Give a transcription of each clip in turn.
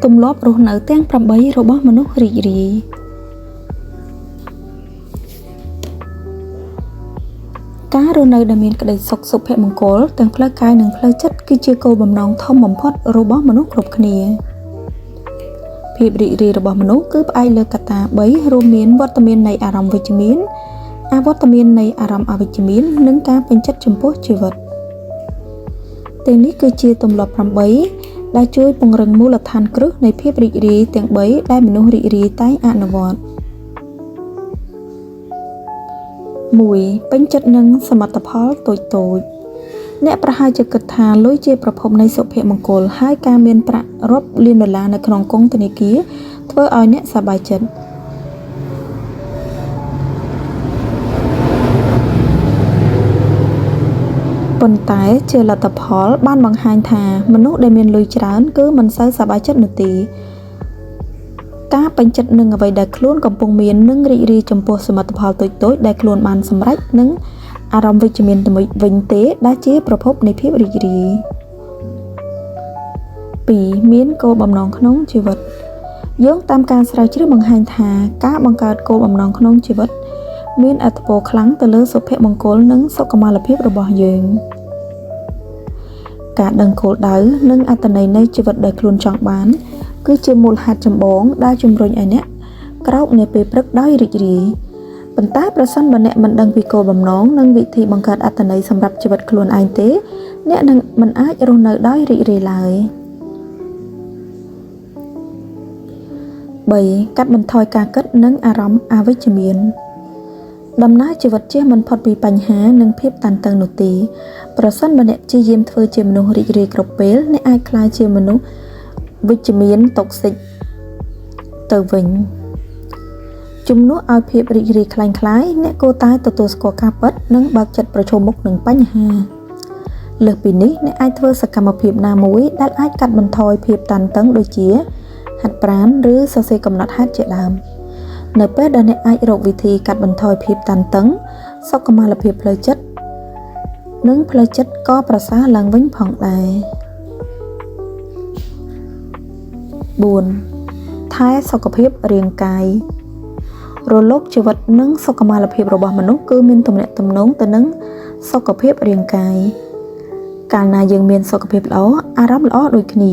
ទម្លាប់រស់នៅទាំង8របស់មនុស្សរីករាយការរស់នៅដែលមានក្តីសុខសុភមង្គលទាំងផ្លូវកាយនិងផ្លូវចិត្តគឺជាគោលបំណងធំបំផុតរបស់មនុស្សគ្រប់គ្នាភាពរីករាយរបស់មនុស្សគឺផ្អែកលើកត្តា3រួមមានវត្តមាននៃអារម្មណ៍វិជ្ជមានអវត្តមាននៃអារម្មណ៍អវិជ្ជមាននិងការពេញចិត្តចំពោះជីវិតទាំងនេះគឺជាទម្លាប់8ដែលជួយពង្រឹងមូលដ្ឋានគ្រឹះនៃភាពរីករាយទាំង3ដែលមនុស្សរីករាយតែងអនុវត្ត1ពេញចិត្តនឹងសមិទ្ធផលតូចៗអ្នកប្រហែលជាគិតថាលុយជាប្រភពនៃសុភមង្គលហើយការមានប្រាក់រាប់លានដុល្លារនៅក្នុងគង្គធនាគារធ្វើឲ្យអ្នកសប្បាយចិត្តប៉ុន្តែជាលទ្ធផលបានបង្ហាញថាមនុស្សដែលមានលុយច្រើនគឺមិនសូវសប្បាយចិត្តនោះទេការពេញចិត្តនឹងអ្វីដែលខ្លួនកំពុងមាននិងរីករាយចំពោះសមិទ្ធផលតូចៗដែលខ្លួនបានសម្រេចនិងអារម្មណ៍វិជ្ជមានទៅវិញទេដែលជាប្រភពនៃភាពរីករាយ2មានគោលបំណងក្នុងជីវិតយោងតាមការស្រាវជ្រាវបង្ហាញថាការបង្កើតគោលបំណងក្នុងជីវិតមានឥទ្ធិពលខ្លាំងទៅលើសុភមង្គលនិងសុខុមាលភាពរបស់យើងការដឹងគោលដៅនិងអត្ថន័យនៃជីវិតដែលខ្លួនចង់បានគឺជាមូលហេតុចម្បងដែលជំរុញឲ្យអ្នកក្រោកនាពេលព្រឹកដោយរីករាយប៉ុន្តែប្រសិនបើអ្នកមិនដឹងពីគោលបំណងនិងវិធីបង្កើតអត្ថន័យសម្រាប់ជីវិតខ្លួនឯងទេអ្នកនឹងមិនអាចរស់នៅដោយរីករាយឡើយ3កាត់បន្ថយការគិតនិងអារម្មណ៍អវិជ្ជមានដំណើរជីវិតជៀសមិនផុតពីបញ្ហានិងភាពតានតឹងនោះទេប្រសិនបើអ្នកព្យាយាមធ្វើជាមនុស្សរីករាយគ្រប់ពេលអ្នកអាចក្លាយជាមនុស្សវិជ្ជមានតុកសិកទៅវិញជំនួសឲ្យភាពរីករាយคล้ายៗអ្នកគួរតែទទួលស្គាល់ការពិតនិងបើកចិត្តប្រឈមមុខនឹងបញ្ហាលើសពីនេះអ្នកអាចធ្វើសកម្មភាពណាមួយដែលអាចកាត់បន្ថយភាពតានតឹងដូចជាហាត់ប្រាណឬសរសេរកំណត់ហេតុជាដើមនៅពេលដែលអ្នកអាចរកវិធីកាត់បន្ថយភាពតានតឹងសុខុមាលភាពផ្លូវចិត្តនិងផ្លូវចិត្តក៏ប្រសើរឡើងវិញផងដែរ4ថែសុខភាពរាងកាយរលកជីវិតនិងសុខុមាលភាពរបស់មនុស្សគឺមានទំនាក់ទំនងទៅនឹងសុខភាពរាងកាយកាលណាយើងមានសុខភាពល្អអារម្មណ៍ល្អដូចគ្នា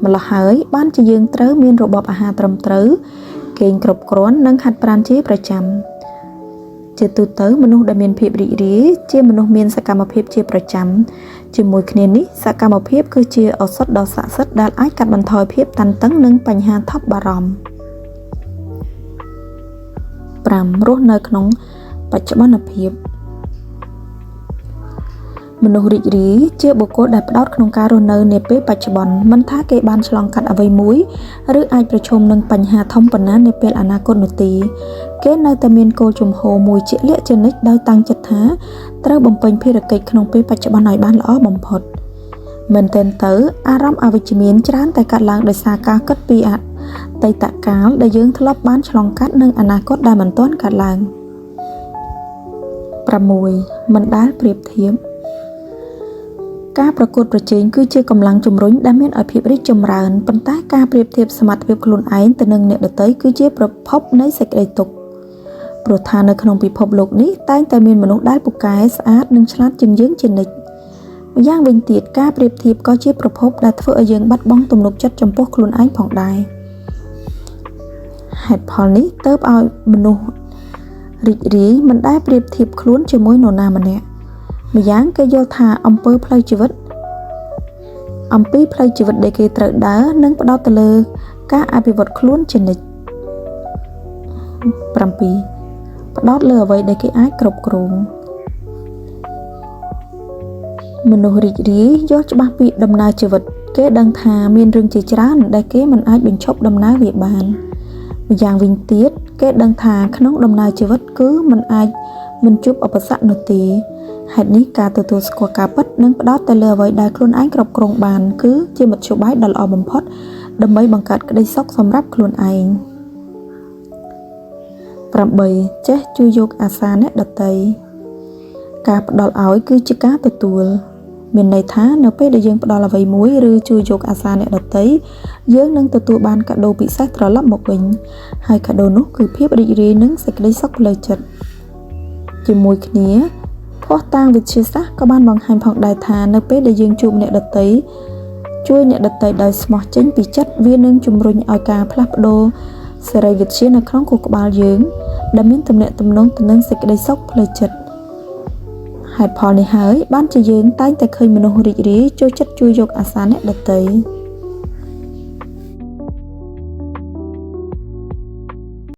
ម្ល៉េះហើយបានជាយើងត្រូវមានរបបអាហារត្រឹមត្រូវគេងគ្រប់គ្រាន់និងហាត់ប្រាណជាប្រចាំជាទូទៅមនុស្សដែលមានភាពរីករាយជាមនុស្សមានសកម្មភាពជាប្រចាំជាមួយគ្នានេះសកម្មភាពគឺជាឱសថដ៏ស័ក្តិសិទ្ធិដែលអាចកាត់បន្ថយភាពតានតឹងនិងបញ្ហាថប់បារម្ភ5រស់នៅក្នុងបច្ចុប្បន្នភាពមនុស្សរីករាយជាបុគ្គលដែលផ្ដោតក្នុងការរស់នៅនាពេលបច្ចុប្បន្នមិនថាគេបានឆ្លងកាត់អ្វីមួយឬអាចប្រឈមនឹងបញ្ហាធំប៉ុណ្ណានាពេលអនាគតនោះទេគេនៅតែមានគោលជំហរមួយជាក់លាក់ជានិច្ចដោយតាំងចិត្តថាត្រូវបំពេញភារកិច្ចក្នុងពេលបច្ចុប្បន្នឲ្យបានល្អបំផុតមែនទែនទៅអារម្មណ៍អវិជ្ជមានច្រើនតែកើតឡើងដោយសារការគិតពីអតីតកាលដែលយើងធ្លាប់បានឆ្លងកាត់និងអនាគតដែលមិនទាន់កើតឡើង6មិនដែលប្រៀបធៀបការប្រកួតប្រជែងគឺជាកម្លាំងជំរុញដែលមានឲ្យភាពរីកចម្រើនប៉ុន្តែការប្រៀបធៀបសមត្ថភាពខ្លួនឯងទៅនឹងអ្នកដទៃគឺជាប្រភពនៃសេចក្តីទុក្ខព្រោះថានៅក្នុងពិភពលោកនេះតែងតែមានមនុស្សដែលពូកែស្អាតនិងឆ្លាតជាងយើងជានិច្ចម្យ៉ាងវិញទៀតការប្រៀបធៀបក៏ជាប្រភពដែលធ្វើឲ្យយើងបាត់បង់ទំនុកចិត្តចំពោះខ្លួនឯងផងដែរហេតុផលនេះទើបឲ្យមនុស្សរីករាយមិនដែលប្រៀបធៀបខ្លួនជាមួយនរណាម្នាក់ម្យ៉ាងគេយល់ថាអំពីផ្លូវជីវិតដែលគេត្រូវដើរនិងផ្ដោតទៅលើការអភិវឌ្ឍខ្លួនជានិច្ច7ផ្ដោតលើអ្វីដែលគេអាចគ្រប់គ្រងមនុស្សរីករាយយល់ច្បាស់ពីដំណើរជីវិតគេដឹងថាមានរឿងជាច្រើនដែលគេមិនអាចបញ្ឈប់ដំណើរវាបានម្យ៉ាងវិញទៀតគេដឹងថាក្នុងដំណើរជីវិតគឺមិនជួបឧបសគ្គនោះទេហេតុនេះការទទួលស្គាល់ការពិតនិងផ្ដោតទៅលើអ្វីដែលខ្លួនឯងគ្រប់គ្រងបានគឺជាមធ្យោបាយដ៏ល្អបំផុតដើម្បីបង្កើតក្តីសុខសម្រាប់ខ្លួនឯង8ចេះជួយយកអាសារអ្នកដទៃការផ្ដល់ឲ្យគឺជាការទទួល មានន័យថានៅពេលដែលយើងផ្ដល់អ្វីមួយឬជួយយកអាសាអ្នកដទៃយើងនឹងទទួលបានកាដូពិសេសត្រឡប់មកវិញហើយកាដូនោះគឺភាពរីករាយនិងសេចក្តីសុខផ្លូវចិត្តជាមួយគ្នាភស្តុតាងវិទ្យាសាស្ត្រក៏បានបង្ហាញផងដែរថានៅពេលដែលយើងជួបអ្នកដទៃជួយអ្នកដទៃដោយស្មោះចេញពីចិត្តវានឹងជំរុញឲ្យការផ្លាស់ប្ដូរសេរីវិទ្យានៅក្នុងខួរក្បាលយើងដែលមានទំនាក់ទំនងទៅនឹងសេចក្តីសុខផ្លូវចិត្តហេតុផលនេះហើយបានជាយើងតែងតែឃើញមនុស្សរីករាយចូលចិត្តជួយយកអាសាអ្នកដទៃ